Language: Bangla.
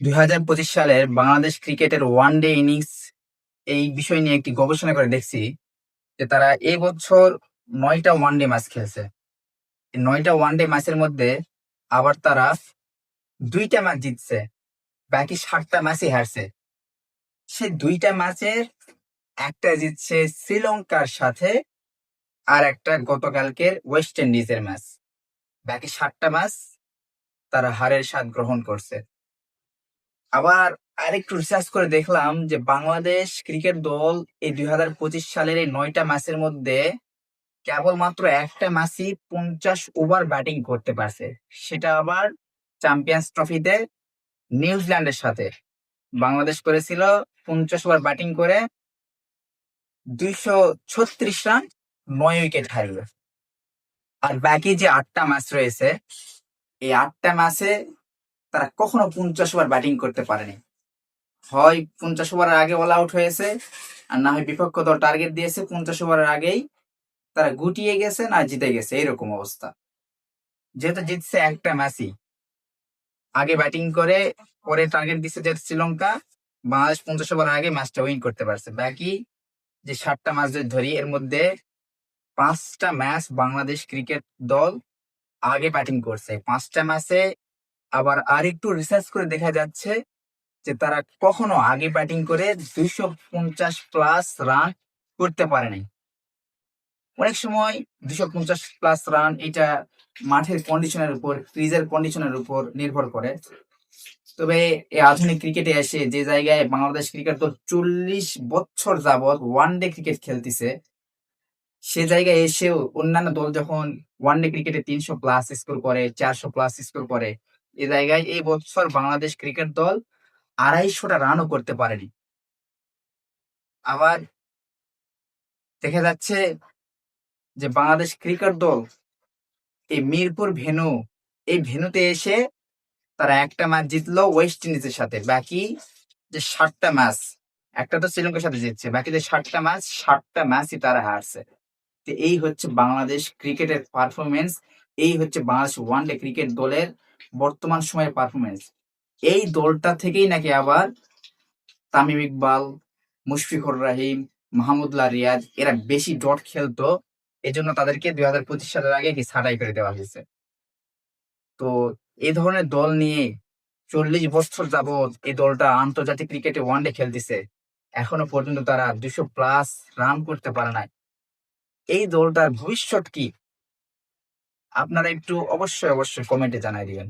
2025 সালের বাংলাদেশ ক্রিকেটের ওয়ানডে ইনিংস এই বিষয় নিয়ে একটি গবেষণা করে দেখছি যে তারা এবছর 9টা ওয়ানডে ম্যাচ খেলছে। এই 9টা ওয়ানডে ম্যাচের মধ্যে আবার তারা 2টা ম্যাচ জিতছে, বাকি 7টা ম্যাচই হারছে। সে 2টা ম্যাচের একটা জিতছে শ্রীলঙ্কার সাথে, আর একটা গতকালকের ওয়েস্ট ইন্ডিজের ম্যাচ। বাকি 7টা ম্যাচ তারা হারের স্বাদ গ্রহণ করছে। আবার আরেকটু রিসার্চ করে দেখলাম যে বাংলাদেশ ক্রিকেট দল এই 2025 সালের এই 9টা ম্যাচের মধ্যে কেবলমাত্র একটা ম্যাচই 50 ওভার ব্যাটিং করতে পারছে। সেটা আবার চ্যাম্পিয়ন্স ট্রফিতে নিউজিল্যান্ডের সাথে বাংলাদেশ করেছিল 50 ওভার ব্যাটিং করে 236 রান, 9 উইকেট হারিয়ে। আর বাকি যে 8টা ম্যাচ রয়েছে, এই 8টা ম্যাচে তারা কখনো 50 ওভার ব্যাটিং করতে পারেনি। হয় 50 ওভারের আগে অল আউট হয়েছে, আর না হয় বিপক্ষ দল টার্গেট দিয়েছে 50 ওভারের আগেই তারা গুটিয়ে গেছে না জিতে গেছে, এরকম অবস্থা। যেহেতু জিতছে একটা ম্যাচই, আগে ব্যাটিং করে পরে টার্গেট দিচ্ছে যে শ্রীলঙ্কা, বাংলাদেশ 50 ওভার আগে ম্যাচটা উইন করতে পারছে। বাকি যে 7টা ম্যাচ যদি ধরি, এর মধ্যে 5টা ম্যাচ বাংলাদেশ ক্রিকেট দল আগে ব্যাটিং করছে। 5টা ম্যাচে আবার আরেকটু রিসার্চ করে দেখা যাচ্ছে যে তারা কখনো আগে ব্যাটিং করে 250+ রান করতে পারে নাই। অনেক সময় 250+ রান এটা মাঠের কন্ডিশনের উপর, ক্রিজের কন্ডিশনের উপর নির্ভর করে। তবে এই আধুনিক ক্রিকেটে এসে যে জায়গায় বাংলাদেশ ক্রিকেট দল 40 বছর যাবৎ ওয়ানডে ক্রিকেট খেলতেছে, সে জায়গায় এসেও অন্যান্য দল যখন ওয়ানডে ক্রিকেটে 300+ স্কোর করে, 400+ স্কোর করে, এ জায়গায় এই বছর বাংলাদেশ ক্রিকেট দল 250টা রানও করতে পারেনি। আবার দেখা যাচ্ছে যে বাংলাদেশ ক্রিকেট দল এই মিরপুর ভেন্যু, এই ভেন্যুতে এসে তারা একটা ম্যাচ জিতলো ওয়েস্ট ইন্ডিজের সাথে। বাকি যে 7টা ম্যাচ, একটা তো শ্রীলঙ্কার সাথে জিতছে, বাকি যে 7টা ম্যাচ, 7টা ম্যাচই তারা হারছে। তো এই হচ্ছে বাংলাদেশ ক্রিকেটের পারফরমেন্স, এই হচ্ছে বাংলাদেশ ওয়ানডে ক্রিকেট দলের বর্তমান সময়ের পারফরমেন্স। এই দলটা থেকেই নাকি আবার তামিম ইকবাল, মুশফিকুর রহিম, মাহমুদুল্লাহ রিয়াজ এরা বেশি ডট খেলতো, এজন্য তাদেরকে 2025 সালের আগে কি ছাঁটাই করে দেওয়া হয়েছে। তো এই ধরনের দল নিয়ে 40 বছর যাবৎ এই দলটা আন্তর্জাতিক ক্রিকেটে ওয়ানডে খেলতেছে, এখনো পর্যন্ত তারা 200+ রান করতে পারে নাই। এই দলটার ভবিষ্যৎ কি? আপনারা একটু অবশ্যই অবশ্যই কমেন্টে জানাই দিবেন।